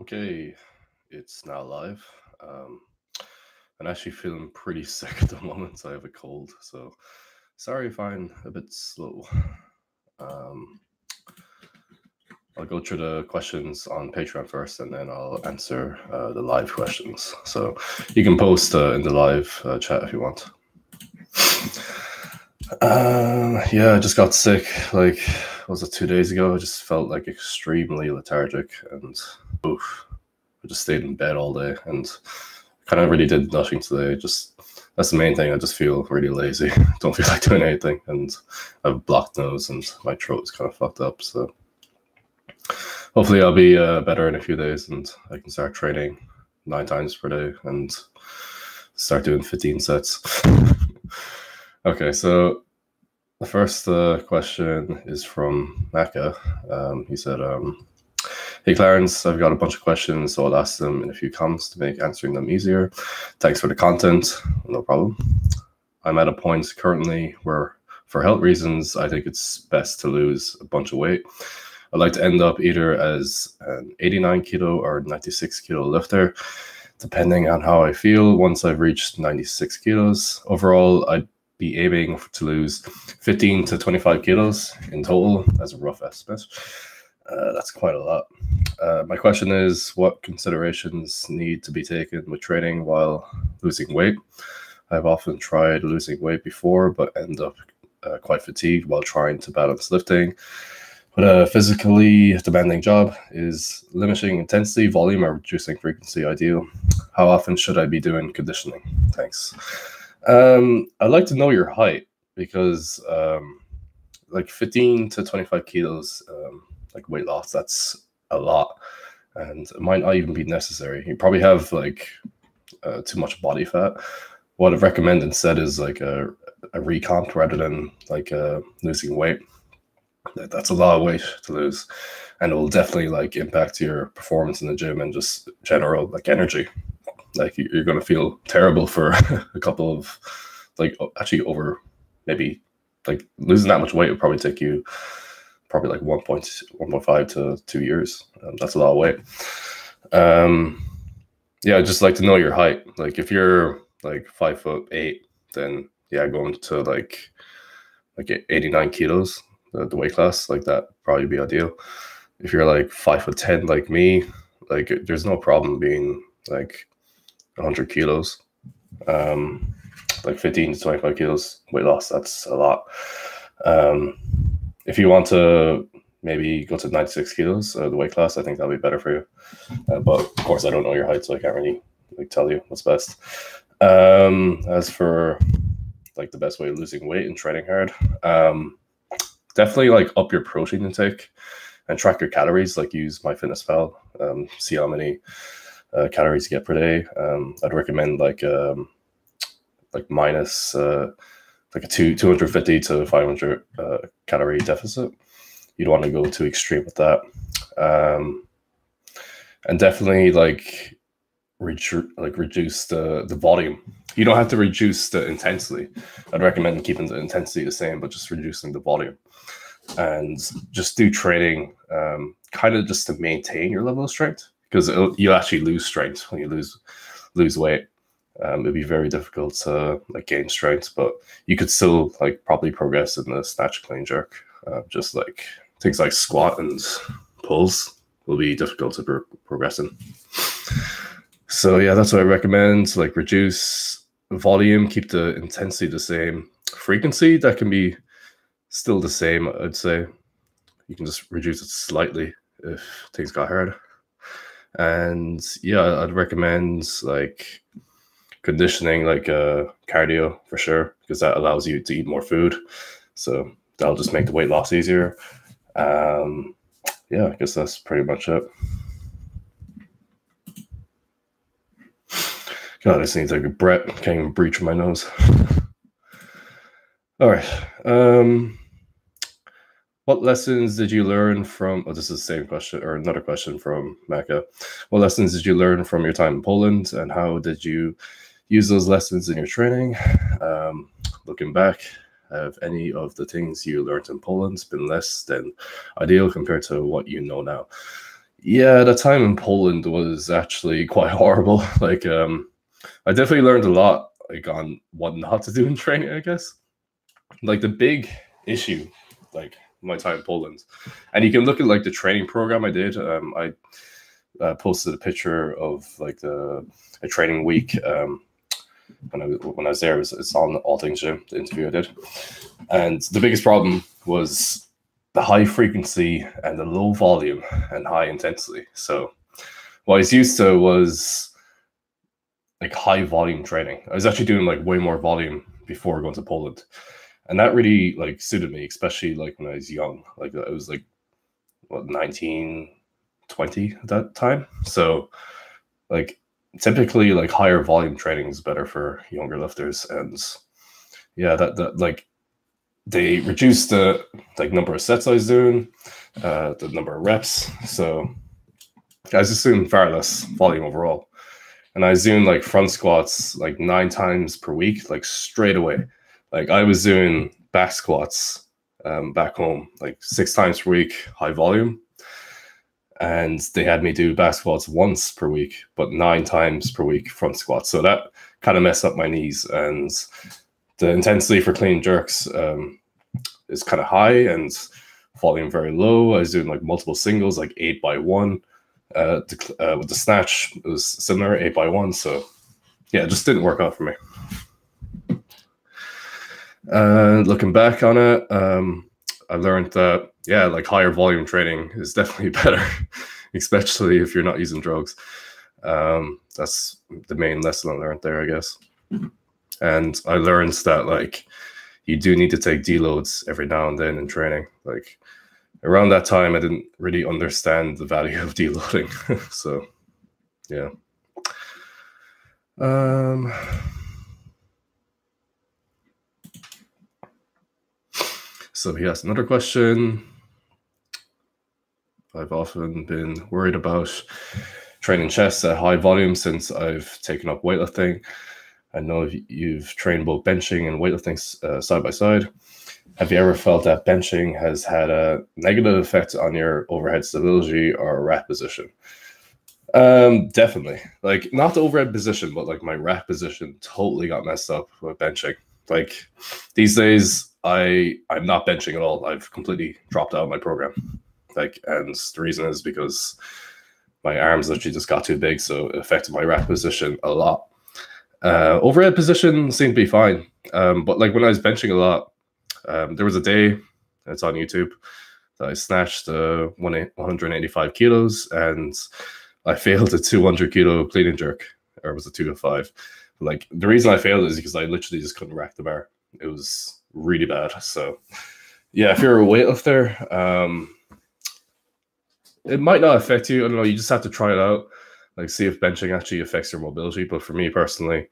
Okay, it's now live. Um, I'm actually feeling pretty sick at the moment. I have a cold, so sorry if I'm a bit slow. Um, I'll go through the questions on Patreon first, and then I'll answer the live questions. So you can post in the live chat if you want. Yeah, I just got sick. Like, was it 2 days ago? I just felt like extremely lethargic, and oof, I just stayed in bed all day and kind of really did nothing today. Just that's the main thing. I just feel really lazy. Don't feel like doing anything, and I have a blocked nose, and my throat is kind of fucked up. So hopefully, I'll be better in a few days, and I can start training 9 times per day and start doing 15 sets. Okay, so the first question is from Maka. He said, "Hey Clarence, I've got a bunch of questions, so I'll ask them in a few comments to make answering them easier. Thanks for the content. No problem. I'm at a point currently where, for health reasons, I think it's best to lose a bunch of weight. I'd like to end up either as an 89 kilo or 96 kilo lifter, depending on how I feel once I've reached 96 kilos. Overall, I'd be aiming to lose 15 to 25 kilos in total as a rough estimate. That's quite a lot. My question is, what considerations need to be taken with training while losing weight? I've often tried losing weight before, but end up quite fatigued while trying to balance lifting. But a physically demanding job. Is limiting intensity, volume, or reducing frequency ideal? How often should I be doing conditioning? Thanks. I'd like to know your height because like 15 to 25 kilos, like weight loss, that's a lot. And it might not even be necessary. You probably have like too much body fat. What I'd recommend instead is like a recomp rather than like losing weight. That's a lot of weight to lose, and it will definitely like impact your performance in the gym and just general like energy. Like you're going to feel terrible for a couple of like actually over maybe like losing that much weight would probably take you probably like 1.5 to 2 years. That's a lot of weight. Yeah, I'd just like to know your height. Like if you're like 5'8", then yeah, going to like 89 kilos, the weight class, like that probably be ideal. If you're like 5'10", like me, like there's no problem being like 100 kilos. Like 15 to 25 kilos weight loss, that's a lot. If you want to maybe go to 96 kilos, the weight class, I think that'll be better for you. But of course, I don't know your height, so I can't really like tell you what's best. As for like the best way of losing weight and training hard, definitely like up your protein intake and track your calories. Like use MyFitnessPal, see how many calories you get per day. I'd recommend like minus like a 250 to 500 calorie deficit. You don't want to go too extreme with that. And definitely like reduce the volume. You don't have to reduce the intensity. I'd recommend keeping the intensity the same, but just reducing the volume. And just do training kind of just to maintain your level of strength, because you actually lose strength when you lose weight. It'd be very difficult to like gain strength, but you could still like probably progress in the snatch, clean, jerk. Just like things like squat and pulls will be difficult to progress in. So yeah, that's what I recommend. Like reduce volume, keep the intensity the same. Frequency, that can be still the same, I'd say. You can just reduce it slightly if things got hard. And yeah, I'd recommend like conditioning, like cardio for sure, because that allows you to eat more food. So that'll just make the weight loss easier. Yeah, I guess that's pretty much it. God, I just need to take a breath. Can't even breathe through my nose. All right. What lessons did you learn from? Oh, this is the same question, or another question from Maka. What lessons did you learn from your time in Poland, and how did you use those lessons in your training? Looking back, have any of the things you learned in Poland been less than ideal compared to what you know now? Yeah, the time in Poland was actually quite horrible. Like, I definitely learned a lot, like on what not to do in training, I guess. Like the big issue, like my time in Poland, and you can look at like the training program I did. I posted a picture of like a training week when I was there. It's on All Things Gym, the interview I did, and the biggest problem was the high frequency and the low volume and high intensity. So what I was used to was like high volume training. I was actually doing like way more volume before going to Poland, and that really like suited me, especially like when I was young. Like I was like what 19, 20 at that time. So like typically like higher volume training is better for younger lifters, and yeah, that like they reduced the like number of sets I was doing, the number of reps. So I was just doing far less volume overall. And I was doing like front squats like 9 times per week, like straight away. Like I was doing back squats back home like 6 times per week, high volume. And they had me do back squats once per week, but 9 times per week front squats. So that kind of messed up my knees. And the intensity for clean jerks is kind of high and volume very low. I was doing like multiple singles, like 8x1. With the snatch, it was similar, 8x1. So yeah, it just didn't work out for me. Looking back on it, I learned that yeah, like higher volume training is definitely better, especially if you're not using drugs. That's the main lesson I learned there, I guess. And I learned that like you do need to take deloads every now and then in training. Like around that time, I didn't really understand the value of deloading. So yeah. So he asked another question. I've often been worried about training chest at high volume since I've taken up weightlifting. I know you've trained both benching and weightlifting side by side. Have you ever felt that benching has had a negative effect on your overhead stability or rack position? Definitely. Like not the overhead position, but like my rack position totally got messed up with benching. Like these days, I'm not benching at all. I've completely dropped out of my program. Like, and the reason is because my arms literally just got too big, so it affected my rack position a lot. Overhead position seemed to be fine, but like when I was benching a lot, there was a day, it's on YouTube, that I snatched 185 kilos and I failed a 200 kilo clean and jerk, or was it 2 to 5? Like the reason I failed is because I literally just couldn't rack the bar. It was really bad. So yeah, if you're a weightlifter, it might not affect you. I don't know. You just have to try it out, like see if benching actually affects your mobility. But for me personally,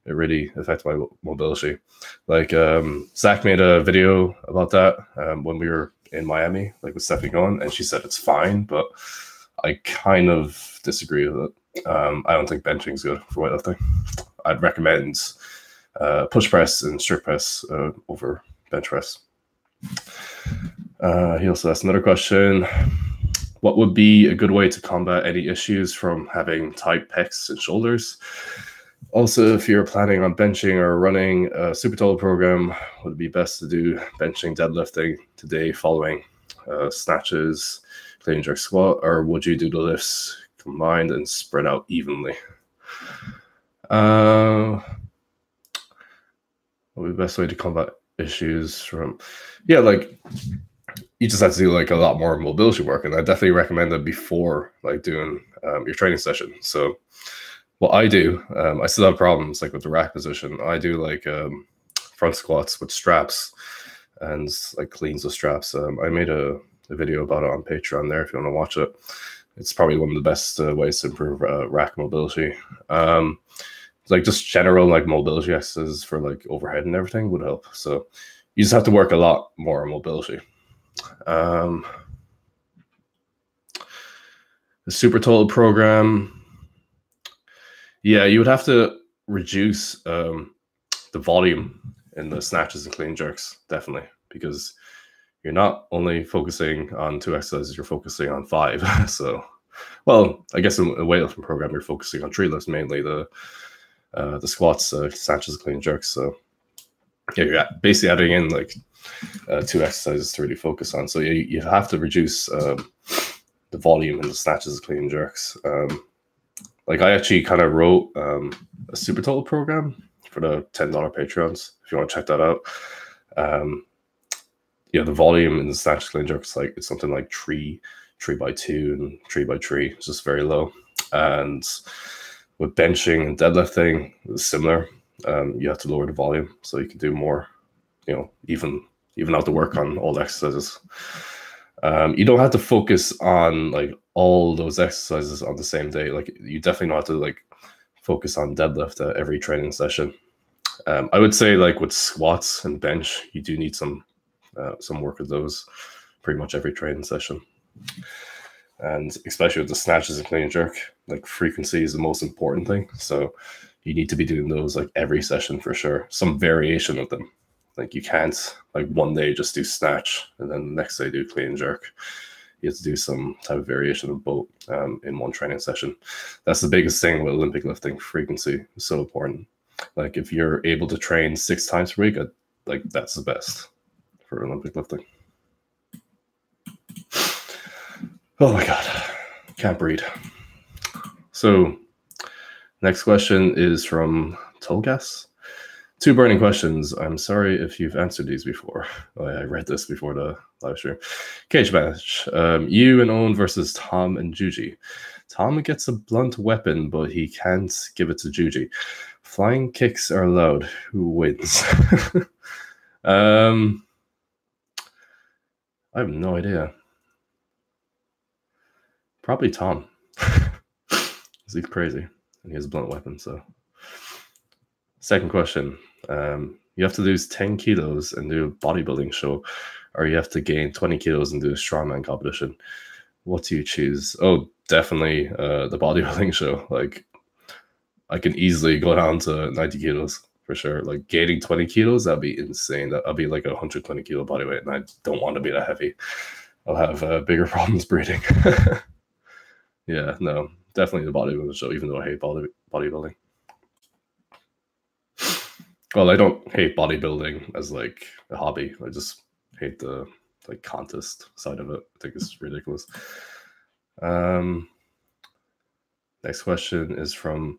it really affected my mobility. Like Zach made a video about that when we were in Miami, like with Stephanie Cohen, and she said it's fine, but I kind of disagree with it. I don't think benching is good for weightlifting. I'd recommend push press and strict press over bench press. He also asked another question. What would be a good way to combat any issues from having tight pecs and shoulders? Also, if you're planning on benching or running a super total program, would it be best to do benching, deadlifting today following snatches, clean and jerk squat, or would you do the lifts combined and spread out evenly? What would be the best way to combat issues from? Yeah, like you just have to do like a lot more mobility work, and I definitely recommend it before like doing your training session. So what I do, I still have problems like with the rack position. I do like front squats with straps and like cleans with straps. I made a video about it on Patreon there if you want to watch it. It's probably one of the best ways to improve rack mobility. Like just general like mobility exercises for like overhead and everything would help. So you just have to work a lot more on mobility. The super total program, yeah, you would have to reduce the volume in the snatches and clean jerks, definitely, because you're not only focusing on 2 exercises, you're focusing on 5. So Well, I guess in a weightlifting program, you're focusing on tree lifts mainly, the squats, snatches, clean jerks. So yeah, you're basically adding in like 2 exercises to really focus on. So you have to reduce the volume in the snatches, clean jerks. Like I actually kind of wrote a super total program for the $10 Patreons if you want to check that out. Yeah, the volume in the snatch clean jerks, like it's something like 3 by 2 and 3 by 3. It's just very low. And with benching and deadlifting, it's similar. You have to lower the volume so you can do more, you know, even out the work on all the exercises. You don't have to focus on like all those exercises on the same day. Like you definitely don't have to like focus on deadlift at every training session. I would say like with squats and bench, you do need some work of those pretty much every training session. And especially with the snatches and clean and jerk, like frequency is the most important thing. So you need to be doing those like every session for sure. Some variation of them. Like you can't like one day just do snatch and then the next day do clean and jerk. You have to do some type of variation of both in one training session. That's the biggest thing with Olympic lifting. Frequency is so important. Like if you're able to train 6 times per week, like that's the best for Olympic lifting. Oh my God, can't breathe. So next question is from Tolgas. 2 burning questions. I'm sorry if you've answered these before. Oh, I read this before the live stream. Cage match. You and Owen versus Tom and Juji. Tom gets a blunt weapon, but he can't give it to Juji. Flying kicks are allowed. Who wins? I have no idea. Probably Tom. He's crazy. And he has a blunt weapon, so. Second question. You have to lose 10 kilos and do a bodybuilding show, or you have to gain 20 kilos and do a strongman competition. What do you choose? Oh, definitely the bodybuilding show. Like, I can easily go down to 90 kilos for sure. Like, gaining 20 kilos, that'd be insane. I'll be like a 120 kilo body weight, and I don't want to be that heavy. I'll have bigger problems breathing. Yeah, no, definitely the bodybuilding show, even though I hate bodybuilding. Well, I don't hate bodybuilding as like a hobby. I just hate the like contest side of it. I think it's ridiculous. Next question is from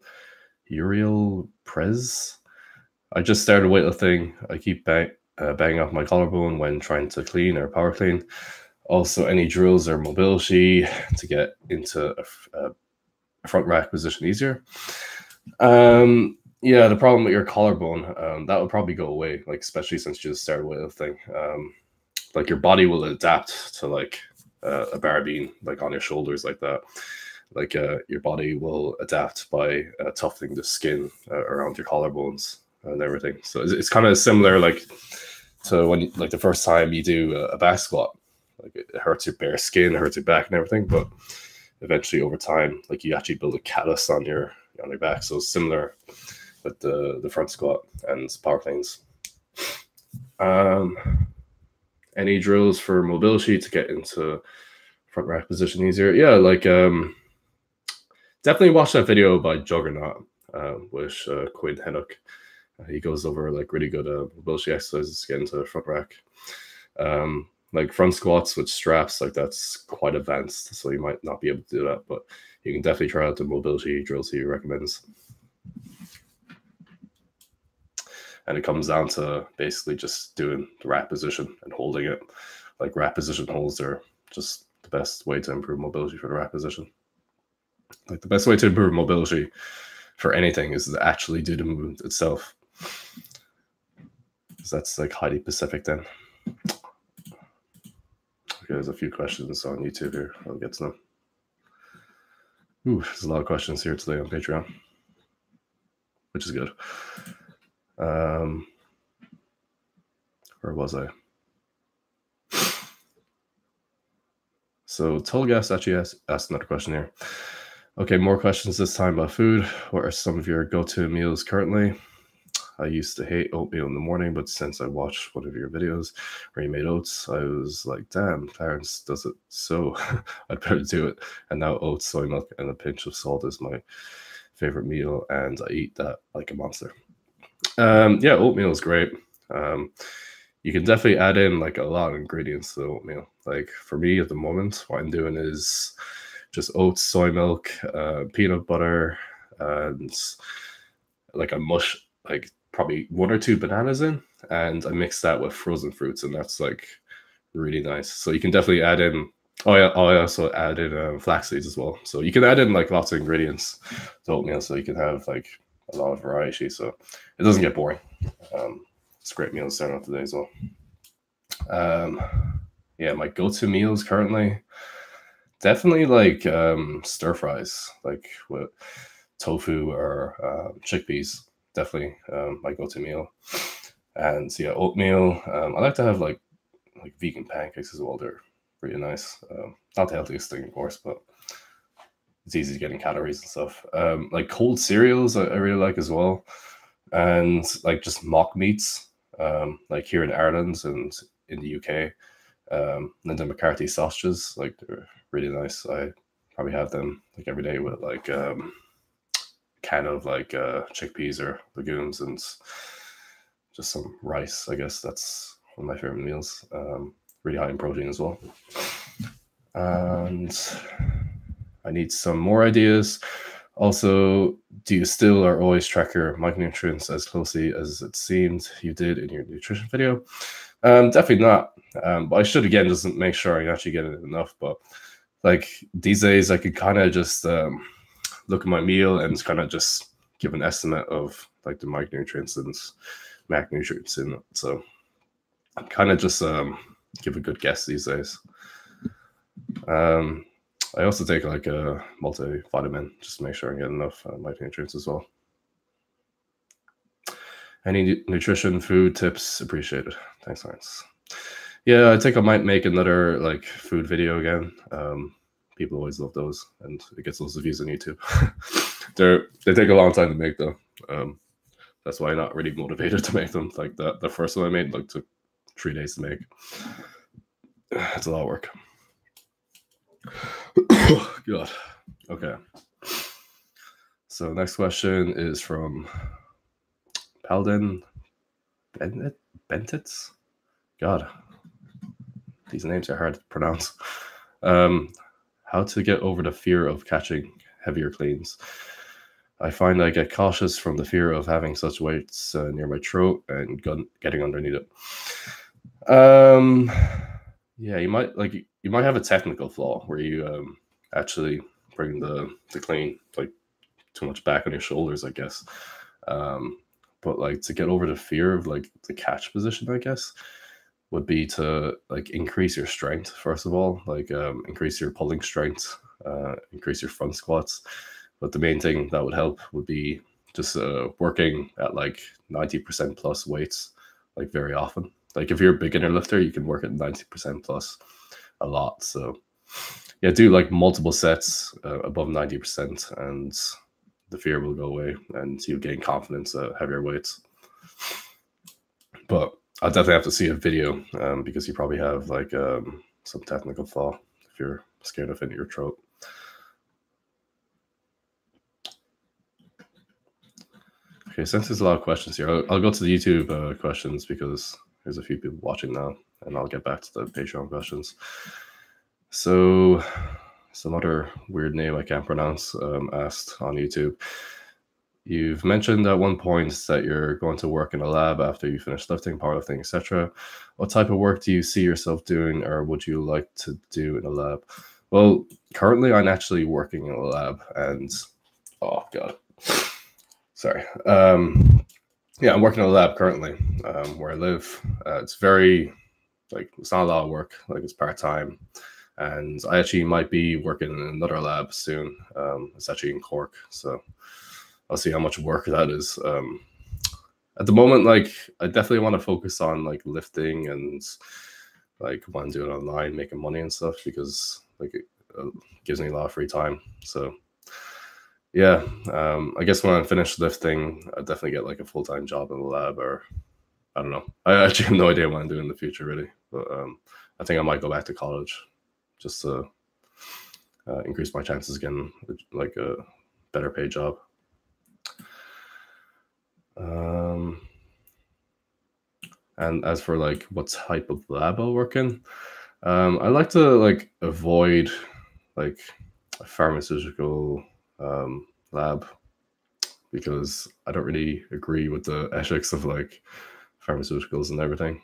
Uriel Prez. I just started weightlifting. I keep banging off my collarbone when trying to clean or power clean. Also, any drills or mobility to get into a front rack position easier. Yeah, the problem with your collarbone, that would probably go away, like especially since you just started weightlifting. Like your body will adapt to like a bar beam, like on your shoulders like that. Like your body will adapt by toughening the skin around your collarbones and everything. So it's kind of similar like to when like the first time you do a back squat. Like it hurts your bare skin, it hurts your back and everything, but eventually over time, like you actually build a callus on your back. So it's similar with the front squat and power cleans. Any drills for mobility to get into front rack position easier? Yeah, like definitely watch that video by Juggernaut with Quinn Hennock. He goes over like really good mobility exercises to get into the front rack. Like front squats with straps, like that's quite advanced, so you might not be able to do that, but you can definitely try out the mobility drills he recommends. And it comes down to basically just doing the rack position and holding it. Like rack position holds are just the best way to improve mobility for the rack position. Like the best way to improve mobility for anything is to actually do the movement itself. Because that's like highly specific then. Okay, there's a few questions on YouTube here. I'll get to them. Ooh, there's a lot of questions here today on Patreon, which is good. Where was I? So Tolgas actually asked another question here. Okay, more questions this time about food. What are some of your go-to meals currently? I used to hate oatmeal in the morning, but since I watched one of your videos where you made oats, I was like, damn, Clarence does it, so I'd better do it. And now oats, soy milk, and a pinch of salt is my favorite meal, and I eat that like a monster. Yeah, oatmeal is great. You can definitely add in like a lot of ingredients to oatmeal. Like for me at the moment, what I'm doing is just oats, soy milk, peanut butter, and like a mush, like probably 1 or 2 bananas in, and I mix that with frozen fruits, and that's like really nice. So you can definitely add in. Oh yeah, I also add in flax seeds as well. So you can add in like lots of ingredients to oatmeal, so you can have like a lot of variety. So it doesn't get boring. It's a great meal to start off today as well. Yeah, my go-to meals currently definitely like stir fries, like with tofu or chickpeas. Definitely my go-to meal. And so, yeah, oatmeal. I like to have like vegan pancakes as well. They're really nice. Not the healthiest thing, of course, but it's easy getting calories and stuff. Like cold cereals, I really like as well, and like just mock meats. Like here in Ireland and in the UK, Linda McCarthy sausages, like they're really nice. I probably have them like every day with like can of like chickpeas or legumes and just some rice. I guess that's one of my favorite meals. Really high in protein as well. And I need some more ideas. Also, do you still or always track your micronutrients as closely as it seemed you did in your nutrition video? Definitely not. But I should again just make sure I actually get it enough. But like these days, I could kind of just look at my meal and kind of just give an estimate of like the micronutrients and macronutrients in it. So I kind of just give a good guess these days. I also take like a multivitamin just to make sure I get enough micronutrients as well. Any nutrition food tips appreciated. Thanks, Lawrence. Yeah, I think I might make another like food video again. People always love those, and it gets lots of views on YouTube. They take a long time to make though. That's why I'm not really motivated to make them. Like the first one I made like took 3 days to make. It's a lot of work. God. Okay. So next question is from Palden Bentitz. God, these names are hard to pronounce. How to get over the fear of catching heavier cleans. I find I get cautious from the fear of having such weights near my throat and getting underneath it. Yeah, you might have a technical flaw where you actually bring the clean like too much back on your shoulders, I guess. But like to get over the fear of like the catch position, I guess, would be to like increase your strength first of all, like increase your pulling strength, increase your front squats. But the main thing that would help would be just working at like 90% plus weights, like very often. Like if you're a beginner lifter, you can work at 90% plus a lot. So yeah, do like multiple sets above 90%, and the fear will go away, and you'll gain confidence at heavier weights. But I'll definitely have to see a video because you probably have like some technical flaw if you're scared of hitting your throat. Okay, since there's a lot of questions here, I'll go to the YouTube questions because there's a few people watching now, and I'll get back to the Patreon questions. So some other weird name I can't pronounce asked on YouTube. You've mentioned at one point that you're going to work in a lab after you finish lifting, powerlifting, etc. What type of work do you see yourself doing, or would you like to do in a lab? Well, currently I'm actually working in a lab, and oh god, sorry. Yeah, I'm working in a lab currently where I live. It's very it's not a lot of work. Like it's part-time. And I actually might be working in another lab soon. It's actually in Cork, so I'll see how much work that is. At the moment, like I definitely want to focus on like lifting and like want to do it online, making money and stuff because like it gives me a lot of free time. So yeah, I guess when I'm finished lifting, I'll definitely get like a full-time job in the lab, or I don't know. I actually have no idea what I'm doing in the future, really. But I think I might go back to college just to increase my chances of getting like a better paid job. And as for like what type of lab I'll work in, I like to like avoid like a pharmaceutical lab, because I don't really agree with the ethics of like pharmaceuticals and everything.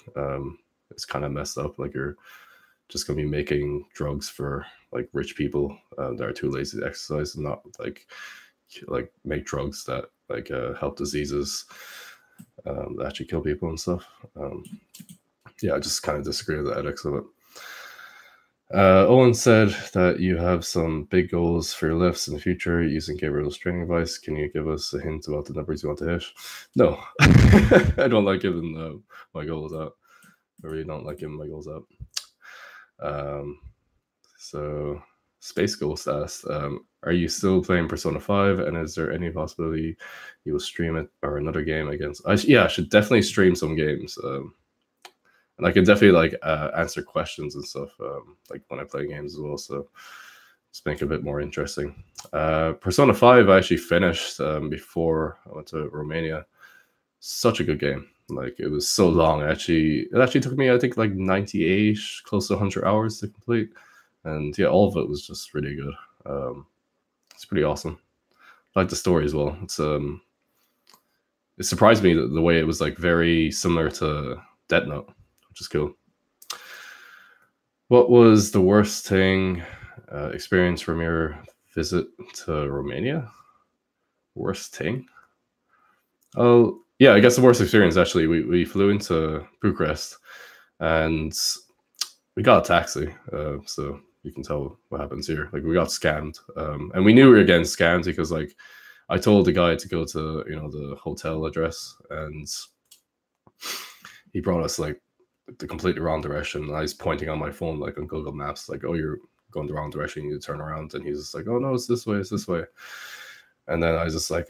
It's kind of messed up. Like you're just gonna be making drugs for like rich people that are too lazy to exercise, and not like make drugs that like help diseases that actually kill people and stuff. Yeah, I just kind of disagree with the ethics of it. Owen said that you have some big goals for your lifts in the future using Gabriel's training advice. Can you give us a hint about the numbers you want to hit? No, I don't like giving my goals out. I really don't like giving my goals out. So Space Ghost asked, are you still playing Persona 5, and is there any possibility you will stream it or another game against? Yeah, I should definitely stream some games. And I can definitely like answer questions and stuff like when I play games as well. So just make it a bit more interesting. Persona 5 I actually finished before I went to Romania. Such a good game. Like it was so long. It actually took me, I think, like 98, close to 100 hours to complete. And yeah, all of it was just really good. It's pretty awesome. I like the story as well. It surprised me that the way it was like very similar to Death Note, which is cool. What was the worst thing experience from your visit to Romania? Worst thing? Oh, yeah, I guess the worst experience, actually, we flew into Bucharest and we got a taxi. So you can tell what happens here. Like we got scammed. And we knew we were getting scammed because like I told the guy to go to, the hotel address, and he brought us like the completely wrong direction. And I was pointing on my phone, like on Google Maps, like, oh, you're going the wrong direction, you need to turn around. And he's just like, oh no, it's this way, it's this way. And then I was just like,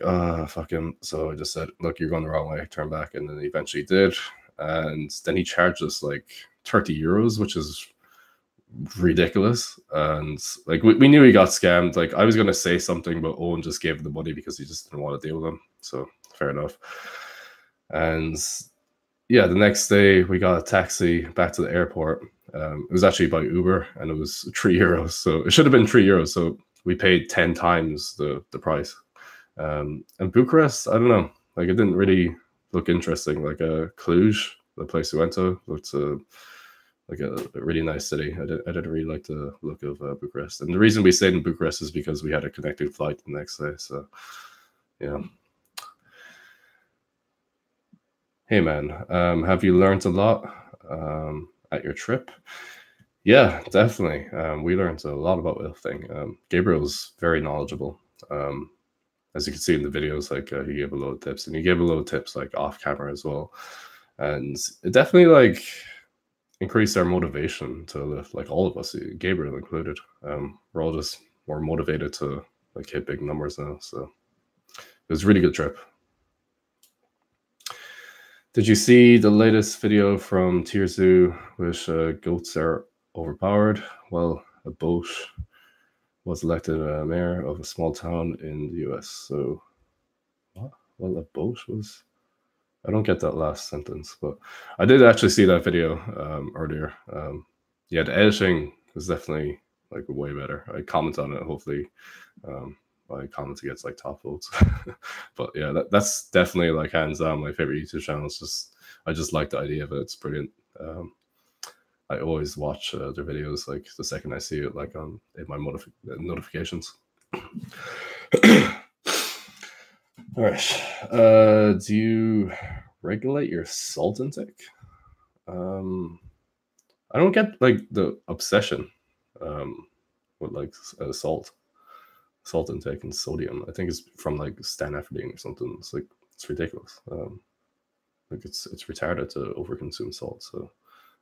fuck him. So I just said, look, you're going the wrong way, turn back. And then he eventually did. And then he charged us like 30 euros, which is ridiculous. And like we knew he got scammed. Like I was going to say something, but Owen just gave him the money because he just didn't want to deal with him. So fair enough. And yeah, the next day we got a taxi back to the airport. It was actually by Uber, and it was 3 euros. So it should have been 3 euros. So we paid 10 times the price. And Bucharest, I don't know, like it didn't really look interesting. Like Cluj, the place we went to, looked like a really nice city. I didn't really like the look of Bucharest. And the reason we stayed in Bucharest is because we had a connecting flight the next day. So yeah. Hey man, have you learned a lot at your trip? Yeah, definitely. We learned a lot about lifting. Gabriel's very knowledgeable. As you can see in the videos, like he gave a lot of tips, and he gave a lot of tips like off camera as well. And it definitely like increased our motivation to lift, like all of us, Gabriel included. We're all just more motivated to like hit big numbers now. So it was a really good trip. Did you see the latest video from Tirzu, which goats are overpowered? Well, a boat was elected mayor of a small town in the US. So, what? Well, a boat was... I don't get that last sentence, but I did actually see that video earlier. Yeah, the editing is definitely like way better. I comment on it. Hopefully, my comment gets like top votes. But yeah, that's definitely like hands down my favorite YouTube channel. It's just I just like the idea of it. It's brilliant. I always watch their videos like the second I see it, like in my notifications. All right. Do you regulate your salt intake? I don't get like the obsession with like salt intake and sodium. I think it's from like stanafridine or something. It's like it's ridiculous. Like it's retarded to overconsume salt. So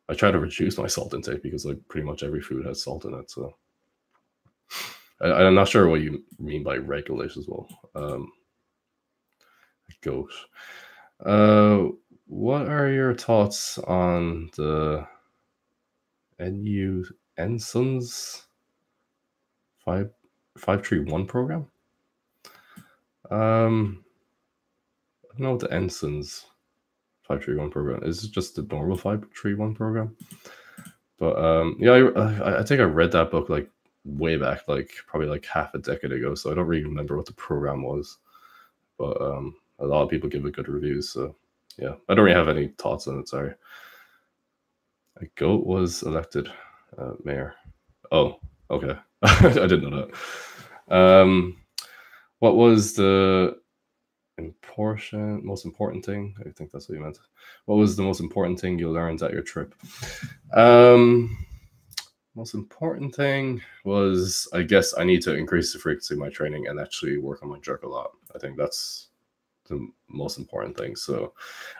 I try to reduce my salt intake because like pretty much every food has salt in it. So I'm not sure what you mean by regulate as well. Goat. What are your thoughts on the NU NSUN's 531 program? I don't know what the NSUN's 531 program is. It just the normal 531 program? But yeah, I think I read that book like way back, like probably like half a decade ago. So I don't really remember what the program was. But a lot of people give it good reviews. So yeah, I don't really have any thoughts on it. Sorry. A goat was elected mayor. Oh, okay. I didn't know that. What was the most important thing? I think that's what you meant. What was the most important thing you learned at your trip? Most important thing was, I guess, I need to increase the frequency of my training and actually work on my jerk a lot. I think that's the most important thing. So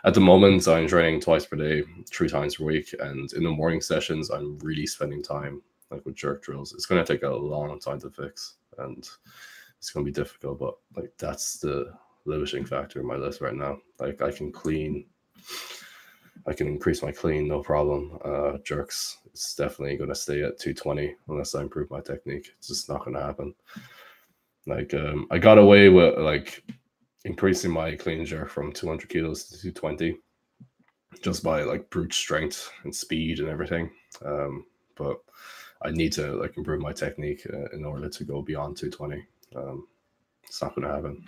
at the moment, I'm training twice per day, 3 times per week, and in the morning sessions, I'm really spending time like with jerk drills. It's going to take a long time to fix, and it's going to be difficult, but like that's the limiting factor in my list right now. Like I can increase my clean, no problem. Jerks, it's definitely going to stay at 220 unless I improve my technique. It's just not going to happen. Like I got away with like increasing my clean jerk from 200 kilos to 220 just by like brute strength and speed and everything. But I need to like improve my technique in order to go beyond 220. It's not going to happen.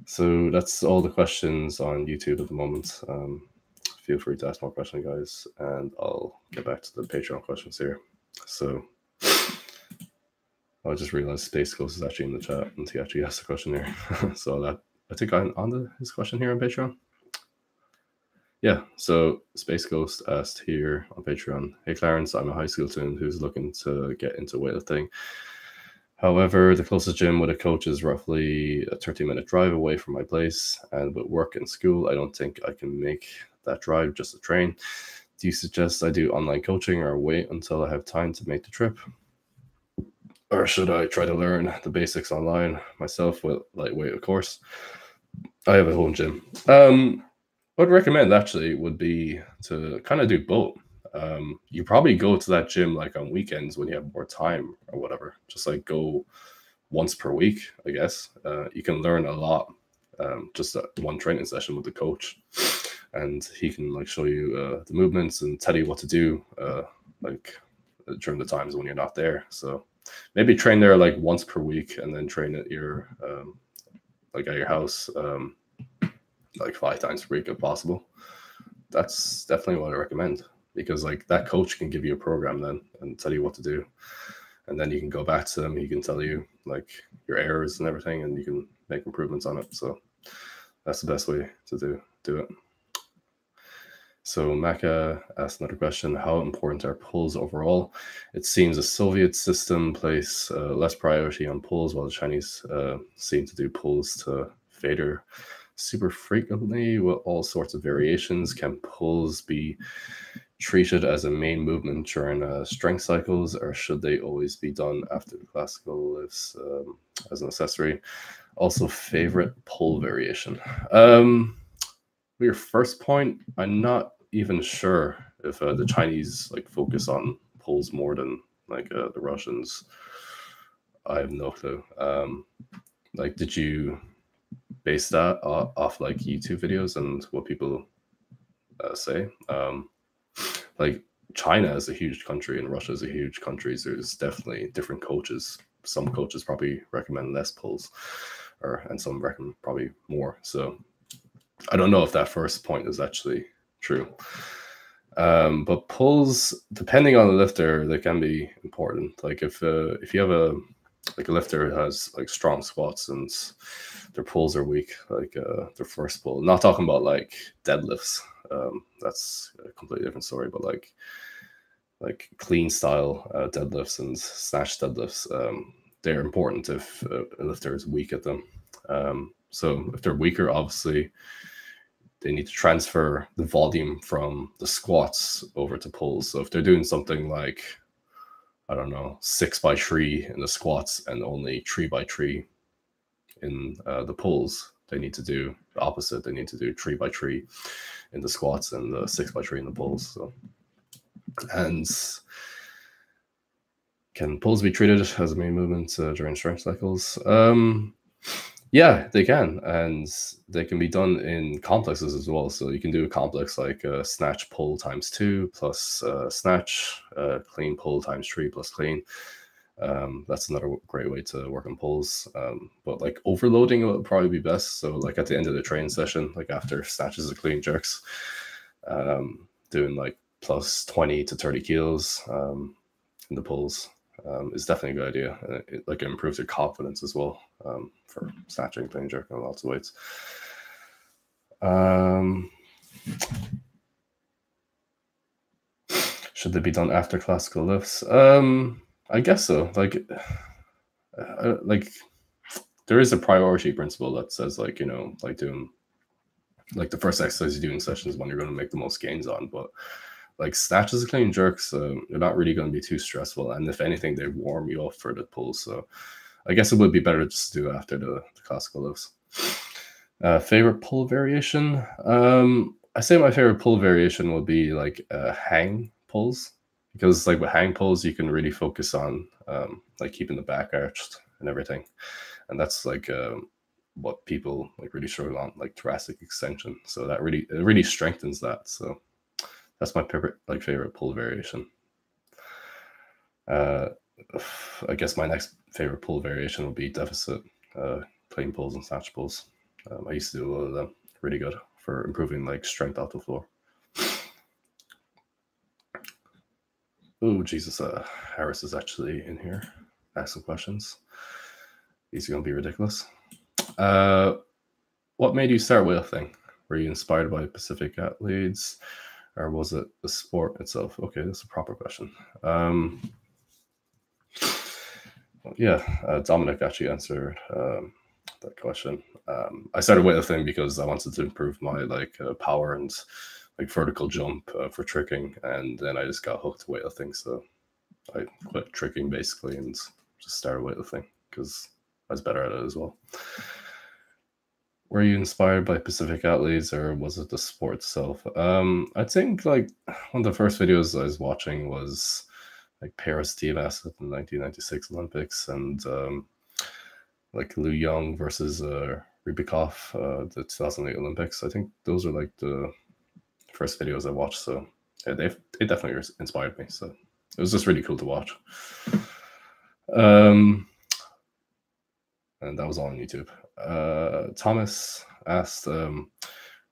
So that's all the questions on YouTube at the moment. Feel free to ask more questions, guys, and I'll get back to the Patreon questions here. So I just realized Space Ghost is actually in the chat, and he actually asked a question here. So that I think I'm on his question here on Patreon. Yeah, so Space Ghost asked here on Patreon, "Hey Clarence, I'm a high school student who's looking to get into weightlifting. However, the closest gym with a coach is roughly a 30-minute drive away from my place, and with work and school, I don't think I can make that drive just to train. Do you suggest I do online coaching or wait until I have time to make the trip? Or should I try to learn the basics online myself with lightweight, of course? I have a home gym." What I'd recommend actually would be to kind of do both. You probably go to that gym like on weekends when you have more time or whatever. Just like go once per week, I guess. You can learn a lot just at one training session with the coach, and he can like show you the movements and tell you what to do like during the times when you're not there. So maybe train there like once per week, and then train at your like at your house like 5 times per week if possible. That's definitely what I recommend, because like that coach can give you a program then and tell you what to do, and then you can go back to them. He can tell you like your errors and everything, and you can make improvements on it. So that's the best way to do it. So Maka asked another question: how important are pulls overall? It seems the Soviet system place less priority on pulls, while the Chinese seem to do pulls to fader super frequently with all sorts of variations. Can pulls be treated as a main movement during strength cycles, or should they always be done after the classical lifts as an accessory? Also, favorite pull variation. Your first point, I'm not even sure if the Chinese like focus on pulls more than like the Russians. I have no clue. Like, did you base that off like YouTube videos and what people say? Like China is a huge country and Russia is a huge country. So there's definitely different coaches. Some coaches probably recommend less pulls, and some recommend probably more. So I don't know if that first point is actually true. But pulls, depending on the lifter, they can be important. Like if you have a lifter who has like strong squats and their pulls are weak, like their first pull. Not talking about like deadlifts. That's a completely different story. But like clean style deadlifts and snatch deadlifts, they're important if a lifter is weak at them. So if they're weaker, obviously they need to transfer the volume from the squats over to pulls. So if they're doing something like I don't know, 6x3 in the squats and only 3x3 in the pulls. They need to do the opposite. They need to do 3x3 in the squats and the 6x3 in the pulls. So, and can pulls be treated as a main movement during strength cycles? Yeah, they can, and they can be done in complexes as well. So you can do a complex like snatch pull times 2 plus snatch, clean pull times 3 plus clean. That's another great way to work on pulls. But like overloading would probably be best. So like at the end of the training session, like after snatches or clean jerks, doing like plus 20 to 30 kilos in the pulls is definitely a good idea. It like improves your confidence as well for snatching, clean jerk, and lots of weights. Should they be done after classical lifts? I guess so. Like there is a priority principle that says like, you know, like doing like the first exercise you do in sessions when you're going to make the most gains on, but like snatches and clean jerks, they're not really going to be too stressful, and if anything, they warm you up for the pulls. So I guess it would be better just to do after the classical lifts. Favorite pull variation? I say my favorite pull variation would be like hang pulls, because like with hang pulls you can really focus on like keeping the back arched and everything, and that's like what people like really struggle on, like thoracic extension. So that really strengthens that. So that's my favorite pull variation. I guess my next favorite pull variation would be deficit, clean pulls and snatch pulls. I used to do a lot of them. Really good for improving like strength off the floor. Oh Jesus, Harris is actually in here asking questions. These are gonna be ridiculous. What made you start weightlifting? Were you inspired by Pacific athletes, or was it the sport itself? Okay, that's a proper question. Yeah, Dominic actually answered that question. I started weightlifting because I wanted to improve my like power and like vertical jump for tricking, and then I just got hooked to weightlifting. So I quit tricking basically and just started weightlifting because I was better at it as well. Were you inspired by Pacific athletes, or was it the sport itself? I think like one of the first videos I was watching was like Paris TMS at the 1996 Olympics, and like Liu Yang versus Rybakov, the 2008 Olympics. I think those are like the first videos I watched. So yeah, they definitely inspired me. So it was just really cool to watch. And that was all on YouTube. Thomas asked,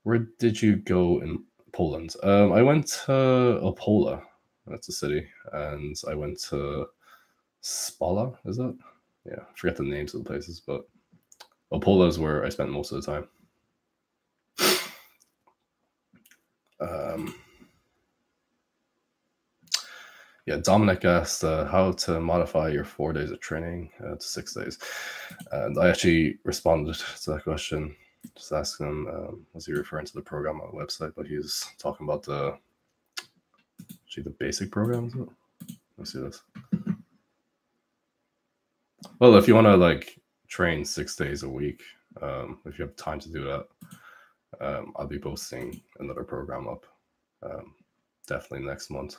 where did you go in Poland? I went to Opola, that's a city, and I went to Spala, is it? Yeah, I forget the names of the places, but Opola is where I spent most of the time. Yeah, Dominic asked how to modify your 4 days of training to 6 days. And I actually responded to that question, just asking him, was he referring to the program on the website? But he was talking about the basic program. Let's see this. Well, if you want to like train 6 days a week, if you have time to do that, I'll be posting another program up definitely next month.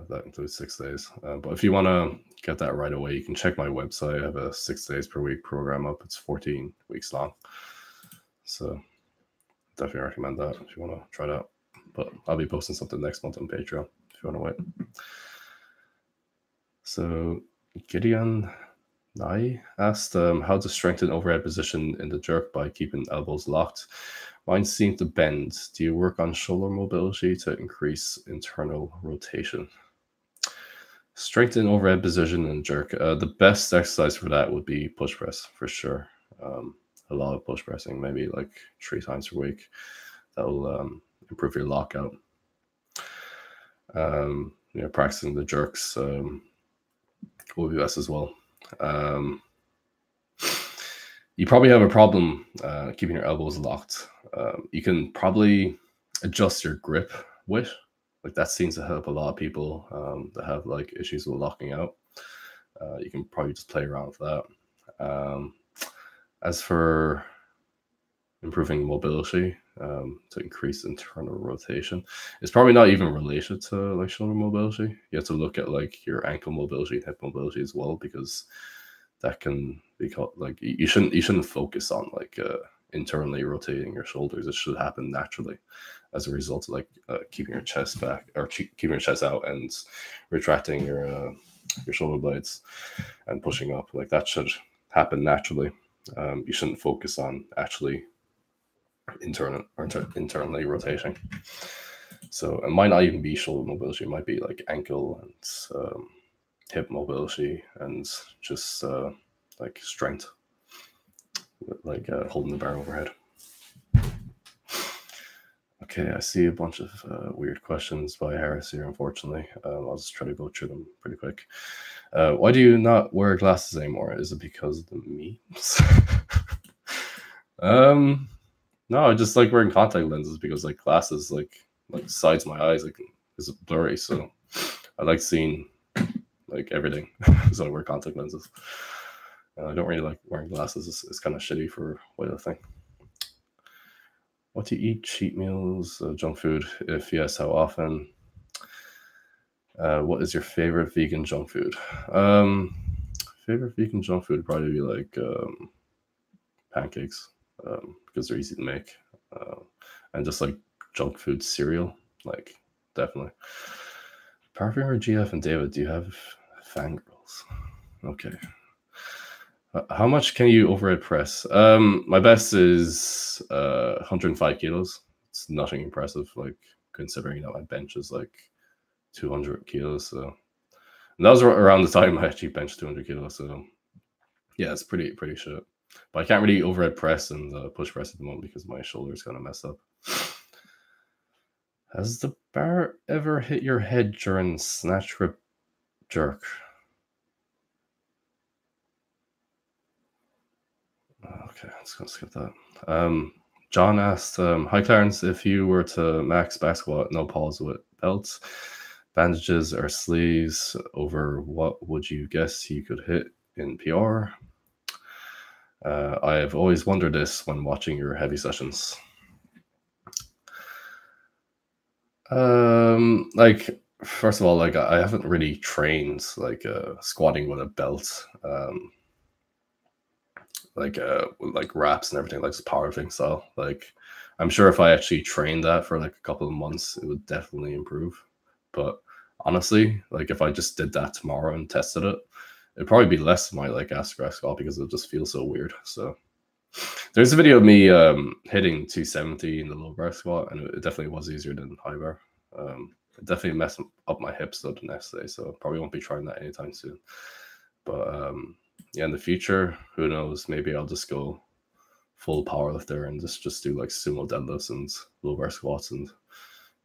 That includes 6 days. But if you want to get that right away, you can check my website. I have a 6 days per week program up. It's 14 weeks long. So definitely recommend that if you want to try it out. But I'll be posting something next month on Patreon if you want to wait. So Gideon Nai asked how to strengthen overhead position in the jerk by keeping elbows locked. Mine seem to bend. Do you work on shoulder mobility to increase internal rotation? Strengthen overhead position and jerk. The best exercise for that would be push press for sure. A lot of push pressing, maybe like 3 times per week. That will improve your lockout. Practicing the jerks will be best as well. You probably have a problem keeping your elbows locked. You can probably adjust your grip width. like that seems to help a lot of people that have like issues with locking out. You can probably just play around with that. As for improving mobility to increase internal rotation, it's probably not even related to like shoulder mobility. You have to look at like your ankle mobility and hip mobility as well, because that can be called like you shouldn't focus on like internally rotating your shoulders. It should happen naturally as a result of like keeping your chest back or keeping your chest out and retracting your shoulder blades and pushing up. Like that should happen naturally. You shouldn't focus on actually internally rotating. So it might not even be shoulder mobility. It might be like ankle and hip mobility and just like strength, like holding the bar overhead. Okay, I see a bunch of weird questions by Harris here, unfortunately. I'll just try to go through them pretty quick. Why do you not wear glasses anymore? Is it because of the memes? No, I just like wearing contact lenses because like glasses, like sides of my eyes, like is blurry. So I like seeing like everything. So I wear contact lenses. I don't really like wearing glasses. It's kind of shitty for weightlifting. What do you eat? Cheat meals, junk food? If yes, how often? What is your favorite vegan junk food? Favorite vegan junk food would probably be like pancakes, because they're easy to make, and just like junk food cereal, like definitely. Parfum, GF, and David, do you have fangirls? Okay. How much can you overhead press? My best is 105 kilos. It's nothing impressive, like considering my bench is like 200 kilos. So and that was around the time I actually benched 200 kilos. So yeah, it's pretty shit. But I can't really overhead press and push press at the moment because my shoulder's kind of messed up. Has the bar ever hit your head during snatch, grip, jerk? Okay, let's go skip that. John asked, hi Clarence, if you were to max back squat, no pause with belts, bandages or sleeves, over what would you guess you could hit in PR? I have always wondered this when watching your heavy sessions. Like first of all, like I haven't really trained like squatting with a belt, like wraps and everything, like powerlifting style. Like I'm sure if I actually trained that for like a couple of months, it would definitely improve. But honestly, like if I just did that tomorrow and tested it, it'd probably be less of my like ass rack squat because it just feels so weird. So there's a video of me hitting 270 in the low bar squat, and it definitely was easier than high bar. It definitely messed up my hips though the next day, so probably won't be trying that anytime soon. But yeah, in the future, who knows? Maybe I'll just go full powerlifter and just do like sumo deadlifts and low bar squats and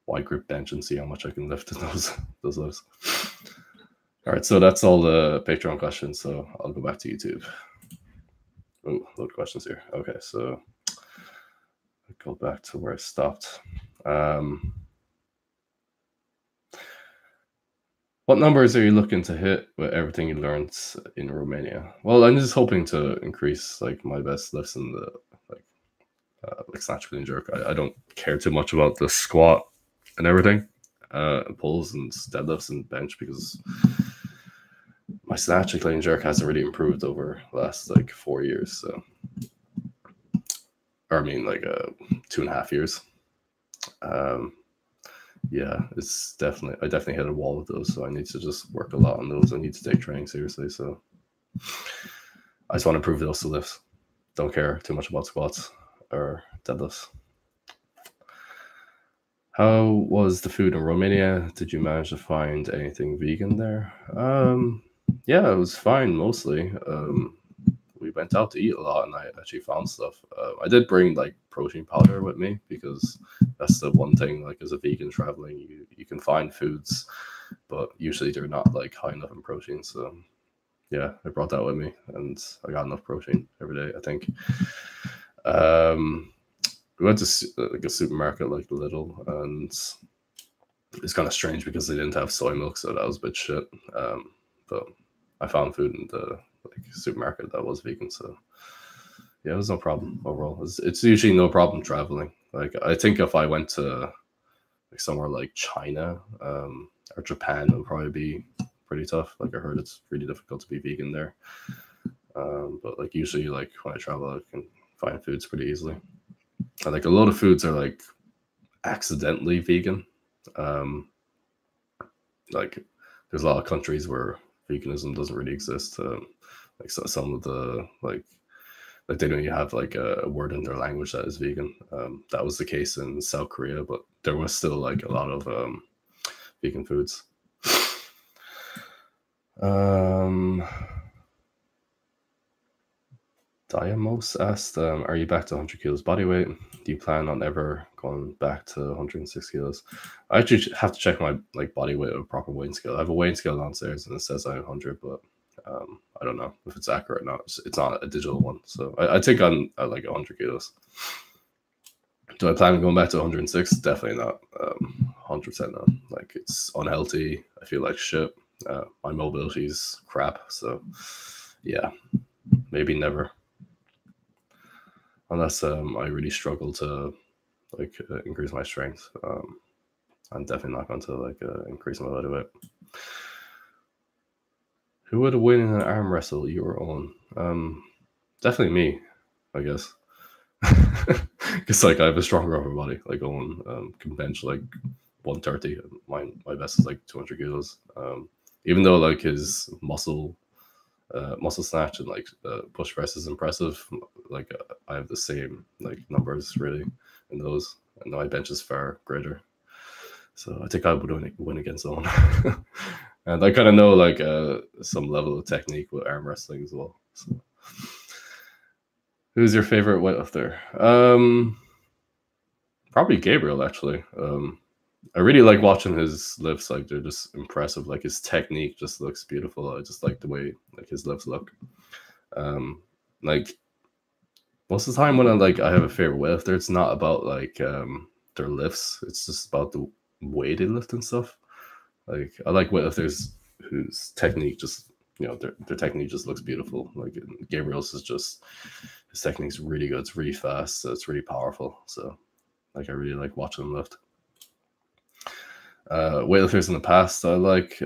wide grip bench and see how much I can lift in those lifts. All right, so that's all the Patreon questions. So I'll go back to YouTube. Oh, load of questions here. Okay, so I'll go back to where I stopped. What numbers are you looking to hit with everything you learned in Romania? Well, I'm just hoping to increase like my best lifts in the like snatch, clean, jerk. I don't care too much about the squat and everything, pulls and deadlifts and bench, because my snatch and clean jerk hasn't really improved over the last like 4 years. So, or I mean like 2.5 years. Yeah, it's definitely, I definitely hit a wall with those, so I need to just work a lot on those. I need to take training seriously, so I just want to improve those to lifts. Don't care too much about squats or deadlifts. How was the food in Romania? Did you manage to find anything vegan there? Yeah, it was fine mostly. We went out to eat a lot and I actually found stuff. I did bring like protein powder with me because that's the one thing, like as a vegan traveling, you can find foods, but usually they're not like high enough in protein. So yeah, I brought that with me and I got enough protein every day, I think. We went to like a supermarket like Lidl, and it's kind of strange because they didn't have soy milk, so that was a bit shit. But I found food in the supermarket that was vegan, so yeah, it was no problem overall. It's usually no problem traveling. Like I think if I went to somewhere like China or Japan, it would probably be pretty tough. Like I heard it's really difficult to be vegan there. But like usually, like when I travel, I can find foods pretty easily. And like a lot of foods are like accidentally vegan. Like there's a lot of countries where veganism doesn't really exist. Like some of the like they don't even have like a word in their language that is vegan. That was the case in South Korea, but there was still like a lot of vegan foods. Diamos asked, are you back to 100 kilos body weight? Do you plan on ever going back to 106 kilos? I actually have to check my like body weight or proper weighing scale. I have a weighing scale downstairs and it says I'm 100, but I don't know if it's accurate or not. It's not a digital one. So I think I'm at like 100 kilos. Do I plan on going back to 106? Definitely not. 100% not. Like it's unhealthy. I feel like shit. My mobility's crap. So yeah, maybe never. Unless I really struggle to like increase my strength. I'm definitely not going to like increase my body weight. Who would win in an arm wrestle, you or Owen? Definitely me, I guess. Because like I have a stronger upper body. Like Owen can bench like 130. My best is like 200 kilos. Even though like his muscle snatch and like push press is impressive, like I have the same like numbers really in those, and my bench is far greater. So I think I would win against Owen. And I kind of know like some level of technique with arm wrestling as well. So. Who's your favorite weightlifter? Probably Gabriel, actually. I really like watching his lifts. Like they're just impressive. Like his technique just looks beautiful. I just like the way like his lifts look. Like most of the time when I have a favorite weightlifter, it's not about like their lifts. It's just about the way they lift and stuff. Like I like weightlifters whose technique just their technique just looks beautiful. Like Gabriel's is just his technique's really good. It's really fast. So it's really powerful. So like I really like watching him lift. Weightlifters in the past I like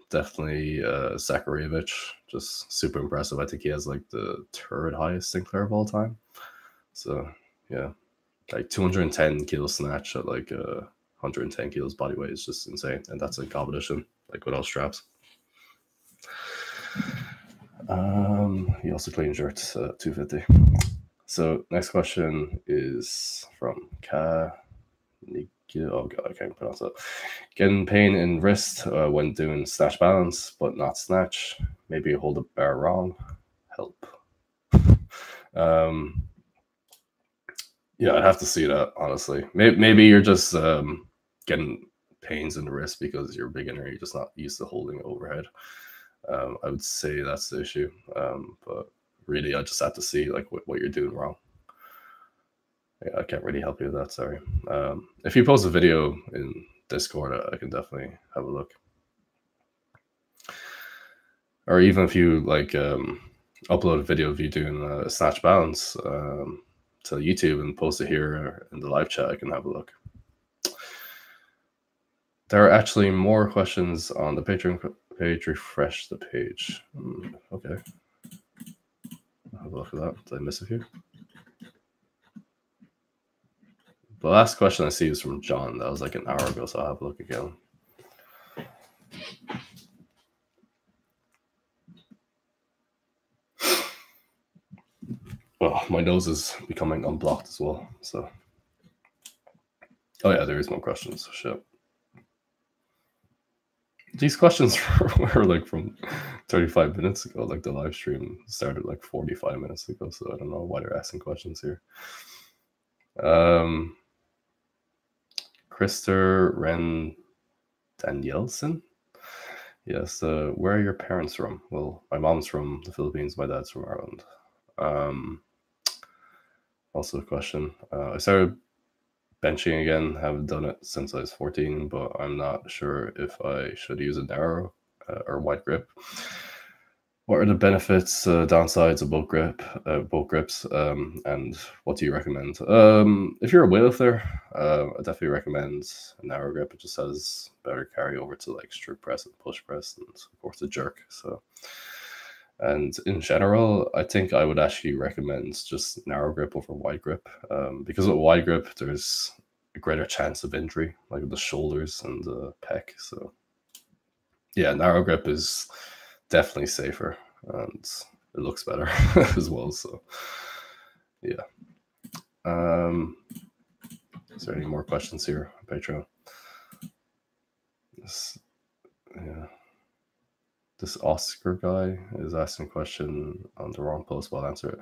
definitely Zakharevich, just super impressive. I think he has like the third highest Sinclair of all time. So yeah, like 210 kilo snatch at like 110 kilos body weight is just insane, and that's in competition like without straps. He also played in shirts 250. So next question is from Ka. Oh god, I can't pronounce it. Getting pain in wrist when doing snatch balance, but not snatch. Maybe you hold the bar wrong. Help. Yeah, I'd have to see that honestly. Maybe you're just getting pains in the wrist because you're a beginner. You're just not used to holding overhead. I would say that's the issue. But really, I just have to see like what you're doing wrong. Yeah, I can't really help you with that. Sorry. If you post a video in Discord, I can definitely have a look. Or even if you like upload a video of you doing a snatch balance to YouTube and post it here in the live chat, I can have a look. There are actually more questions on the Patreon page. Refresh the page. Okay. I'll have a look at that. Did I miss a few? The last question I see is from John. That was like an hour ago, so I'll have a look again. Well, my nose is becoming unblocked as well, so. Oh yeah, there is more questions. Shit. These questions were like from 35 minutes ago. Like the live stream started like 45 minutes ago, so I don't know why they're asking questions here. Krister Ren Danielson. Yes, where are your parents from? Well, my mom's from the Philippines, my dad's from Ireland. Also a question. I started benching again. Haven't done it since I was 14, but I'm not sure if I should use a narrow or wide grip. What are the benefits, downsides of both grips, and what do you recommend? If you're a weightlifter, I definitely recommend a narrow grip. It just has better carryover to like strict press and push press, and of course the jerk. So, and in general, I think I would actually recommend just narrow grip over wide grip, because with wide grip, there's a greater chance of injury, like the shoulders and the pec. So, yeah, narrow grip is definitely safer and it looks better as well. So yeah. Is there any more questions here on Patreon? This Oscar guy is asking a question on the wrong post, but I'll answer it.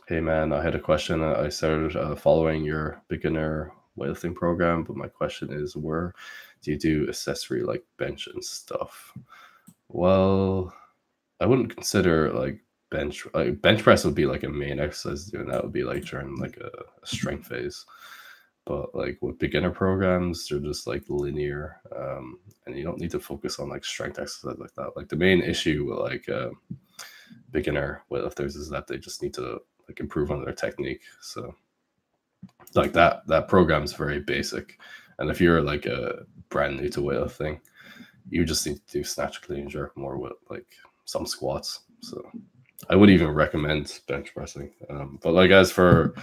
Hey man, I had a question. I started following your beginner weightlifting program, but my question is, where do you do accessory like bench and stuff? Well, I wouldn't consider like bench press would be like a main exercise, doing that would be like during like a strength phase. But like with beginner programs, they're just like linear, and you don't need to focus on like strength exercise like that. Like the main issue with like beginner weightlifters is that they just need to like improve on their technique. So like that program's very basic, and if you're like a brand new to weightlifting, you just need to do snatch, clean, jerk more with like some squats. So I would even recommend bench pressing. But like as for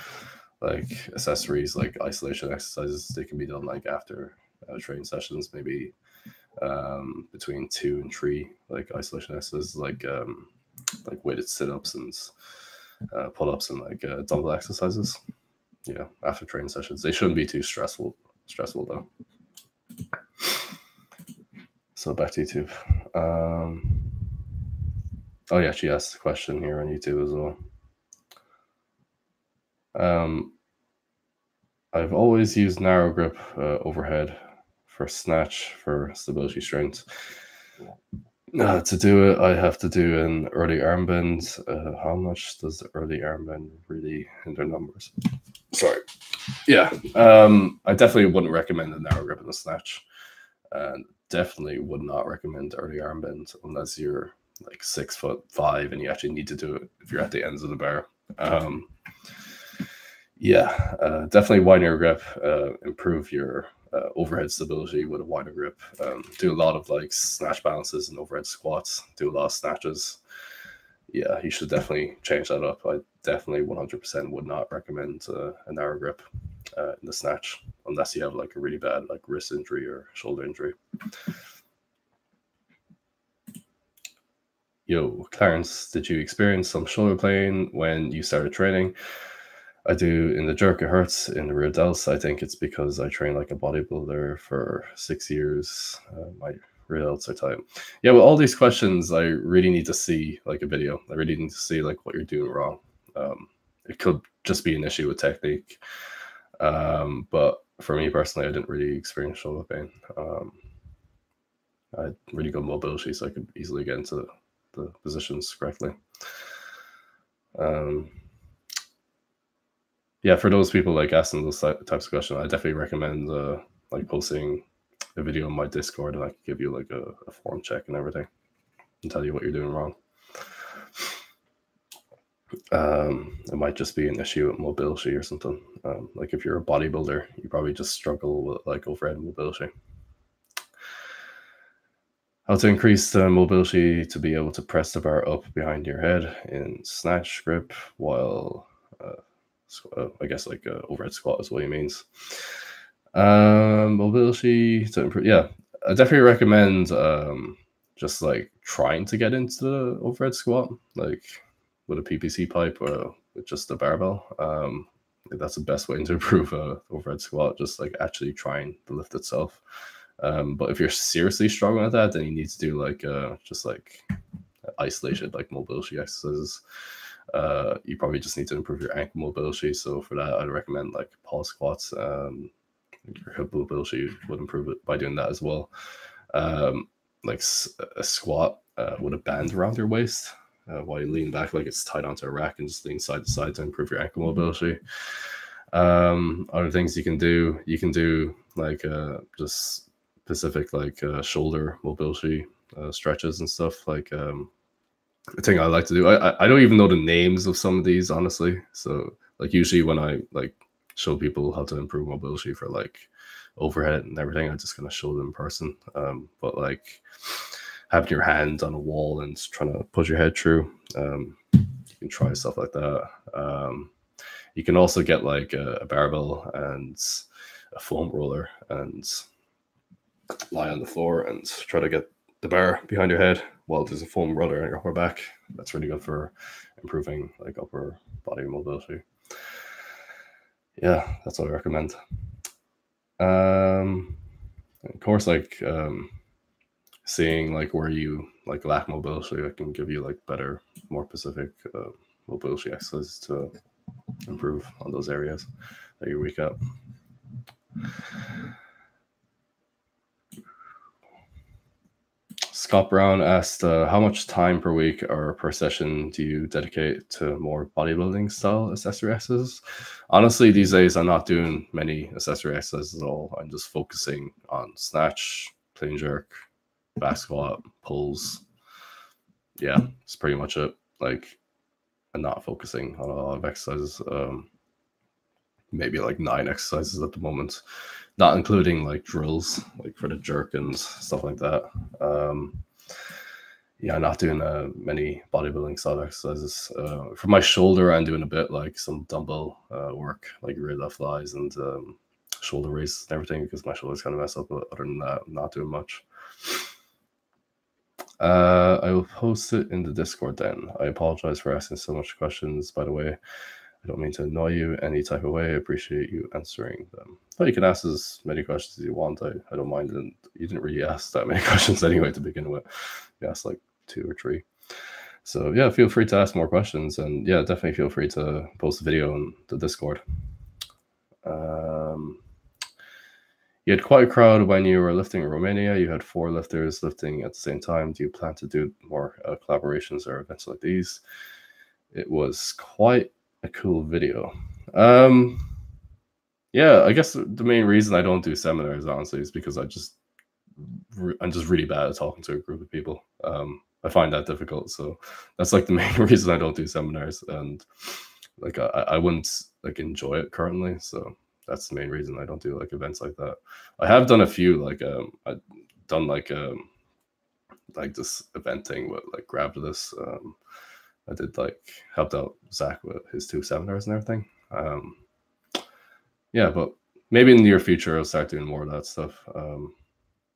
like accessories like isolation exercises, they can be done like after training sessions, maybe between 2 and 3 like isolation exercises, like weighted sit-ups and pull-ups and like dumbbell exercises. Yeah, after training sessions, they shouldn't be too stressful though. So back to YouTube. Oh yeah, she asked a question here on YouTube as well. I've always used narrow grip overhead for snatch for stability strength. To do it, I have to do an early arm bend. How much does the early arm bend really hinder numbers? Sorry. Yeah, I definitely wouldn't recommend a narrow grip in the snatch. And definitely would not recommend early arm bend unless you're like 6'5" and you actually need to do it if you're at the ends of the bar. Definitely wider grip, improve your overhead stability with a wider grip. Do a lot of like snatch balances and overhead squats, do a lot of snatches. Yeah, you should definitely change that up. I definitely 100% would not recommend a narrow grip in the snatch unless you have like a really bad like wrist injury or shoulder injury. Yo, Clarence, did you experience some shoulder pain when you started training? I do. In the jerk, it hurts. In the rear delts, I think it's because I trained like a bodybuilder for 6 years. My rear delts are tight. Yeah, well, all these questions, I really need to see like a video. I really need to see like what you're doing wrong. It could just be an issue with technique. But for me personally, I didn't really experience shoulder pain. I had really good mobility, so I could easily get into the positions correctly. Yeah, for those people like asking those types of questions, I definitely recommend like posting a video on my Discord, and I can give you like a form check and everything and tell you what you're doing wrong. It might just be an issue with mobility or something. Like if you're a bodybuilder, you probably just struggle with like overhead mobility. How to increase the mobility to be able to press the bar up behind your head in snatch grip while I guess like overhead squat is what he means. Mobility to improve. Yeah, I definitely recommend just like trying to get into the overhead squat, like with a PPC pipe or with just a barbell. That's the best way to improve overhead squat, just like actually trying the lift itself. But if you're seriously struggling with that, then you need to do like just like isolated like mobility exercises. You probably just need to improve your ankle mobility. So for that, I'd recommend like pause squats. Your hip mobility would improve it by doing that as well. Like a squat with a band around your waist while you lean back like it's tied onto a rack, and just lean side to side to improve your ankle mobility. Other things you can do like just specific like shoulder mobility stretches and stuff. Like the thing I like to do, I don't even know the names of some of these, honestly. So like usually when I like show people how to improve mobility for like overhead and everything, I'm just gonna show them in person. But like having your hand on a wall and trying to push your head through, you can try stuff like that. You can also get like a barbell and a foam roller and lie on the floor and try to get the bar behind your head while there's a foam roller on your upper back. That's really good for improving like upper body mobility. Yeah, that's what I recommend. Of course, like seeing like where you like lack mobility, I can give you like better, more specific mobility exercises to improve on those areas that you're weak at. Scott Brown asked, how much time per week or per session do you dedicate to more bodybuilding style accessory exercises? Honestly, these days I'm not doing many accessory exercises at all. I'm just focusing on snatch, clean jerk, back squat, pulls. Yeah, it's pretty much it. Like, I'm not focusing on a lot of exercises. Maybe like 9 exercises at the moment, not including like drills, like for the jerk and stuff like that. Yeah, not doing many bodybuilding style exercises. For my shoulder, I'm doing a bit like some dumbbell work, like rear delt flies and shoulder raises and everything, because my shoulder's kind of messed up. But other than that, I'm not doing much. I will post it in the Discord then. I apologize for asking so much questions, by the way. I don't mean to annoy you any type of way. I appreciate you answering them. But you can ask as many questions as you want. I don't mind. And you didn't really ask that many questions anyway to begin with. You asked like 2 or 3. So yeah, feel free to ask more questions. And yeah, definitely feel free to post a video on the Discord. You had quite a crowd when you were lifting in Romania. You had 4 lifters lifting at the same time. Do you plan to do more collaborations or events like these? It was quite a cool video. Yeah, I guess the main reason I don't do seminars, honestly, is because I'm just really bad at talking to a group of people. I find that difficult, so that's like the main reason I don't do seminars, and like I wouldn't like enjoy it currently, so that's the main reason I don't do like events like that. I have done a few, like I've done like this event thing with like Gravitas. I did like helped out Zach with his 2 seminars and everything. Yeah, but maybe in the near future I'll start doing more of that stuff.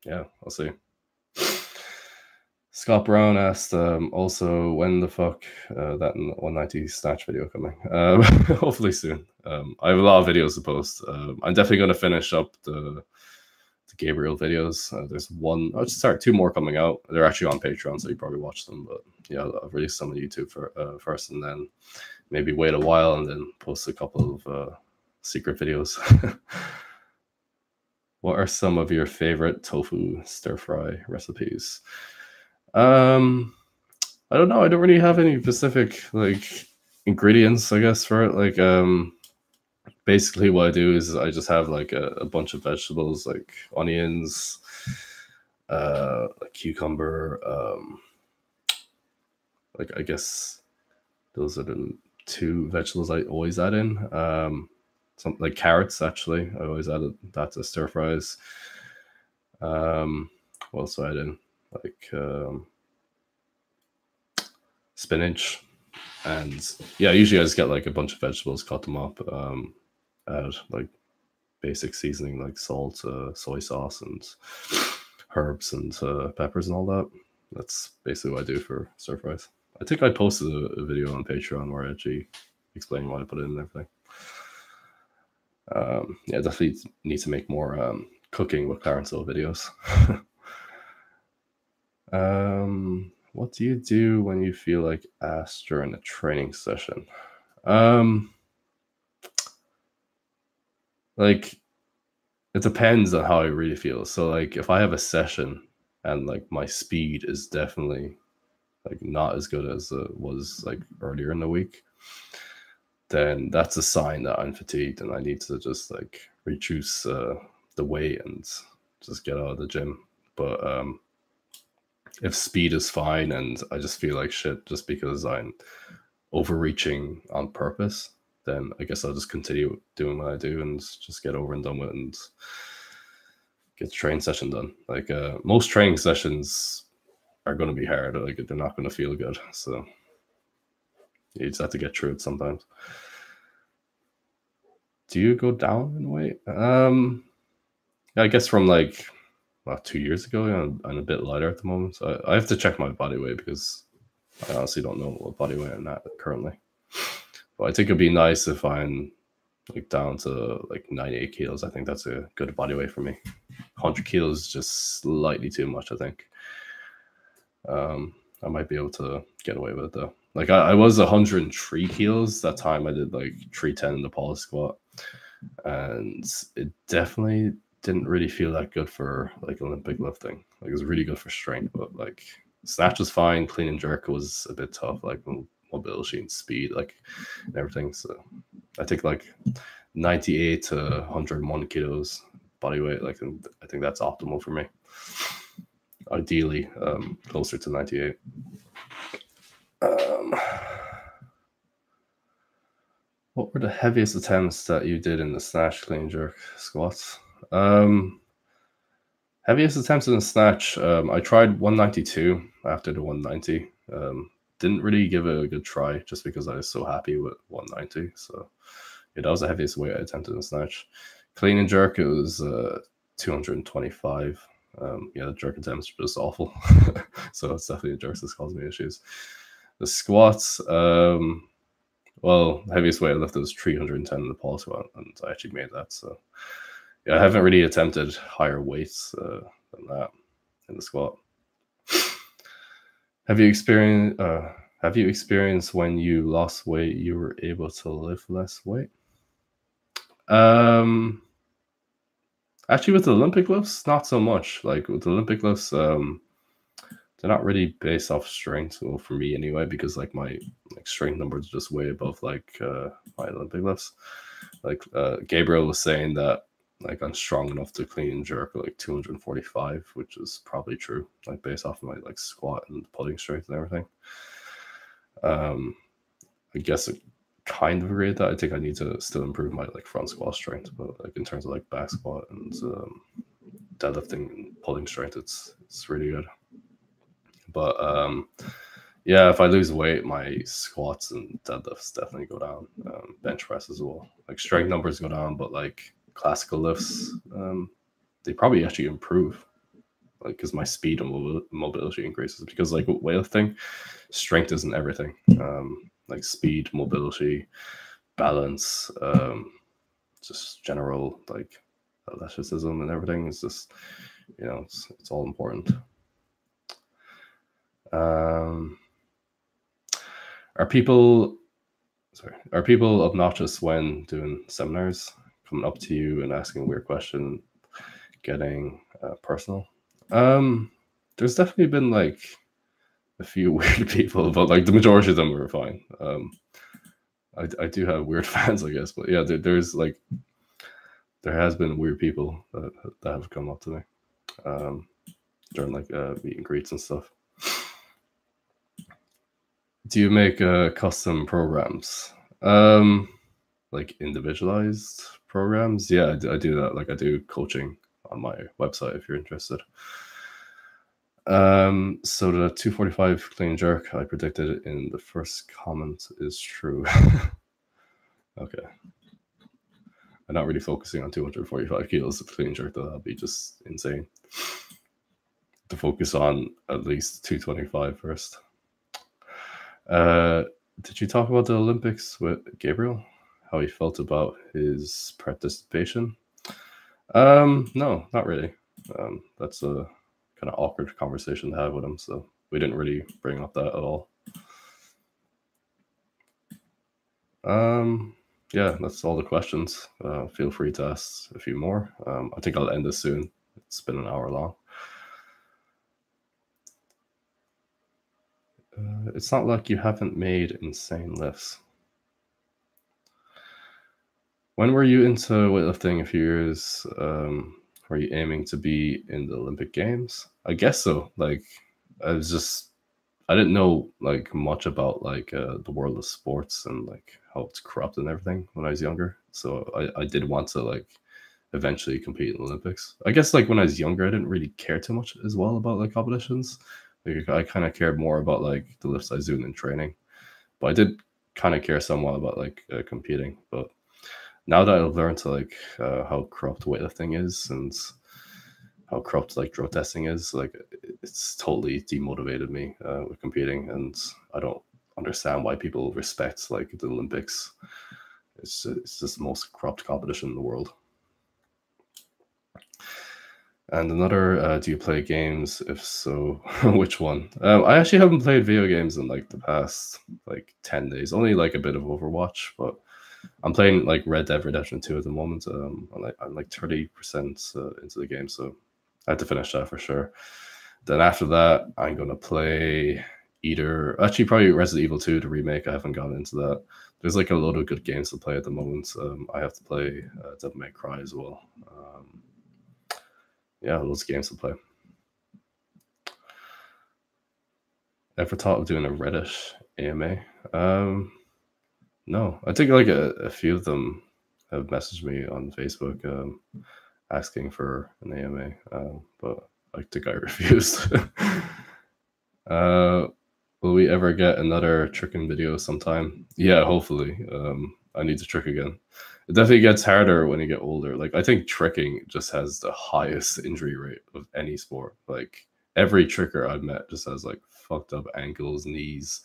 Yeah, I'll see. Scott Brown asked also, when the fuck that 190 snatch video coming? Hopefully soon. I have a lot of videos to post. I'm definitely going to finish up the Gabriel videos. There's 2 more coming out. They're actually on Patreon, so you probably watch them. But yeah, I'll release some on YouTube first, and then maybe wait a while and then post a couple of secret videos. What are some of your favorite tofu stir fry recipes? I don't know. I don't really have any specific like ingredients, I guess, for it. Like basically what I do is I just have like a bunch of vegetables, like onions, like cucumber, like I guess those are the 2 vegetables I always add in. Some like carrots, actually. I always add that to stir fries. What else do I add in? Like spinach, and yeah, usually I just get like a bunch of vegetables, cut them up, add like basic seasoning like salt, soy sauce, and herbs and peppers and all that. That's basically what I do for stir fries. I think I posted a video on Patreon where I actually explain what I put in and everything. Yeah, definitely need to make more cooking with Clarence Hill videos. What do you do when you feel like ass during a training session? Like it depends on how I really feel. So like if I have a session and like my speed is definitely like not as good as it was like earlier in the week, then that's a sign that I'm fatigued and I need to just like reduce the weight and just get out of the gym. But if speed is fine and I just feel like shit just because I'm overreaching on purpose, then I guess I'll just continue doing what I do and just get over and done with it and get the training session done. Like most training sessions are going to be hard. Like they're not going to feel good. So you just have to get through it sometimes. Do you go down in weight? I guess from like about 2 years ago, I'm a bit lighter at the moment. So I have to check my body weight because I honestly don't know what body weight I'm at currently. But I think it'd be nice if I'm like down to like 98 kilos. I think that's a good body weight for me. 100 kilos is just slightly too much, I think. I might be able to get away with it though. Like I was 103 kilos that time. I did like 310 in the poly squat, and it definitely didn't really feel that good for like Olympic lifting. Like it was really good for strength, but like snatch was fine. Clean and jerk was a bit tough, like mobility and speed, like and everything. So I think like 98 to 101 kilos body weight, like I think that's optimal for me. Ideally, closer to 98. What were the heaviest attempts that you did in the snatch, clean, jerk, squats? Heaviest attempts in the snatch, I tried 192 after the 190. Didn't really give it a good try just because I was so happy with 190. So yeah, that was the heaviest weight I attempted in the snatch. Clean and jerk, it was 225. Yeah, the jerk attempts were just awful. So it's definitely the jerks that's causing me issues. The squats, well, the heaviest weight I lifted was 310 in the poly squat, and I actually made that. So yeah, I haven't really attempted higher weights than that in the squat. Have you experienced when you lost weight, you were able to lift less weight? Actually, with the Olympic lifts, not so much. Like with the Olympic lifts, they're not really based off strength, well, for me anyway, because like my like strength numbers are just way above like my Olympic lifts. Like Gabriel was saying that like I'm strong enough to clean and jerk like 245, which is probably true, like based off of my like squat and pulling strength and everything. I guess it kind of agree with that. I think I need to still improve my like front squat strength, but like in terms of like back squat and deadlifting and pulling strength, it's really good. But yeah, if I lose weight, my squats and deadlifts definitely go down. Bench press as well. Like strength numbers go down, but like classical lifts, they probably actually improve. Like because my speed and mobility increases. Because like with weightlifting, strength isn't everything. Like speed, mobility, balance, just general like athleticism and everything is just, you know, it's all important. Are people obnoxious when doing seminars, coming up to you and asking a weird question, getting personal? There's definitely been like a few weird people, but like the majority of them were fine. I do have weird fans, I guess, but yeah, there's like there has been weird people that have come up to me during like meet and greets and stuff. Do you make custom programs? Like individualized programs? Yeah, I do that. Like I do coaching on my website if you're interested. So the 245 clean jerk I predicted in the first comment is true. Okay. I'm not really focusing on 245 kilos of clean jerk though. That'd be just insane. To focus on at least 225 first. Did you talk about the Olympics with Gabriel? How he felt about his participation? No, not really. That's a kind of awkward conversation to have with him, so we didn't really bring up that at all. Yeah, that's all the questions. Feel free to ask a few more. I think I'll end this soon. It's been an hour long. It's not like you haven't made insane lifts. When were you into weightlifting? A few years. Were you aiming to be in the Olympic Games? I guess so. Like, I was just I didn't know like much about like the world of sports and like how it's corrupt and everything when I was younger. So I did want to like eventually compete in the Olympics. I guess like when I was younger, I didn't really care too much as well about like competitions. Like I kind of cared more about like the lifts I was doing in training, but I did kind of care somewhat about like competing. But now that I've learned to like how corrupt weightlifting is and how corrupt like drug testing is, like it's totally demotivated me with competing, and I don't understand why people respect like the Olympics. It's just the most corrupt competition in the world. And another, do you play games? If so, which one? I actually haven't played video games in like the past like 10 days. Only like a bit of Overwatch, but I'm playing like Red Dead Redemption 2 at the moment. I'm like 30% into the game, so I have to finish that for sure. Then after that, I'm gonna play actually probably Resident Evil 2, the remake. I haven't gotten into that. There's like a load of good games to play at the moment. I have to play Devil May Cry as well. Yeah, loads of games to play. Ever thought of doing a Reddit AMA? No, I think like a few of them have messaged me on Facebook asking for an AMA, but I think I refused. Will we ever get another tricking video sometime? Yeah, hopefully. I need to trick again. It definitely gets harder when you get older. Like I think tricking just has the highest injury rate of any sport. Like every tricker I've met just has like fucked up ankles, knees,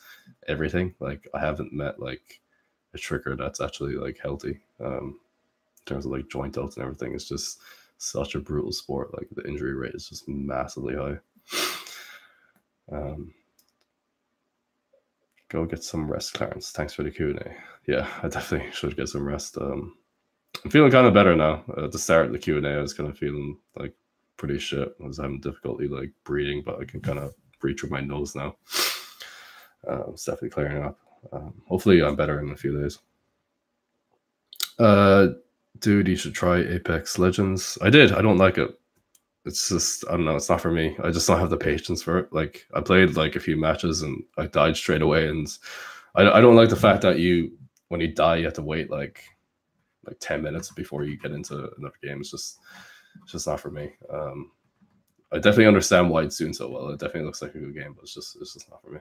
everything. Like I haven't met like a tricker that's actually like healthy. In terms of like joint outs and everything, it's just such a brutal sport. Like the injury rate is just massively high. Go get some rest, Clarence. Thanks for the Q&A. Yeah, I definitely should get some rest. I'm feeling kind of better now. At the start of the Q&A, I was kind of feeling like pretty shit. I was having difficulty like breathing, but I can kind of breathe through my nose now. It's definitely clearing up. Hopefully I'm better in a few days. Dude, you should try Apex Legends. I did. I don't like it. It's just, I don't know, it's not for me. I just don't have the patience for it. Like I played like a few matches and I died straight away, and I don't like the fact that when you die you have to wait like 10 minutes before you get into another game. It's just not for me. I definitely understand why it's doing so well. It definitely looks like a good game, but it's just not for me.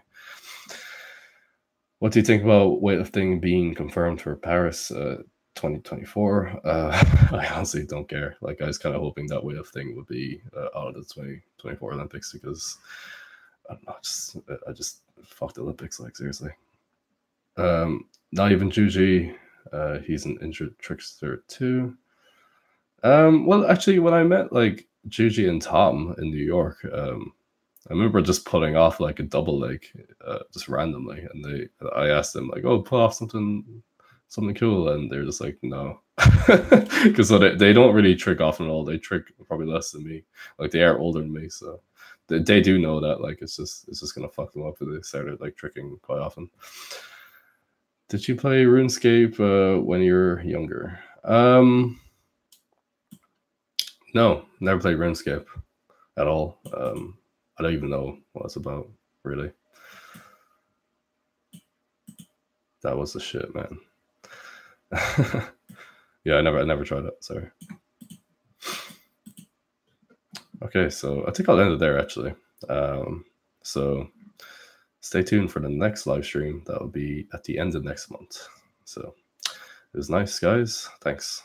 What do you think about weightlifting being confirmed for Paris 2024? I honestly don't care. Like I was kind of hoping that weightlifting would be out of the 2024 Olympics, because I don't know, I just fuck the Olympics, like seriously. Not even Juji. He's an injured trickster too. Well, actually, when I met like Juji and Tom in New York, I remember just putting off like a double leg, just randomly, and I asked them like, "Oh, pull off something cool," and they're just like, "No," because so they don't really trick often at all. They trick probably less than me. Like they are older than me, so they do know that like it's just gonna fuck them up if they started like tricking quite often. Did you play RuneScape when you were younger? No, never played RuneScape at all. I don't even know what it's about, really. That was the shit, man. Yeah, I never tried it. Sorry. Okay, so I think I'll end it there actually. So stay tuned for the next live stream. That will be at the end of next month. So it was nice, guys. Thanks.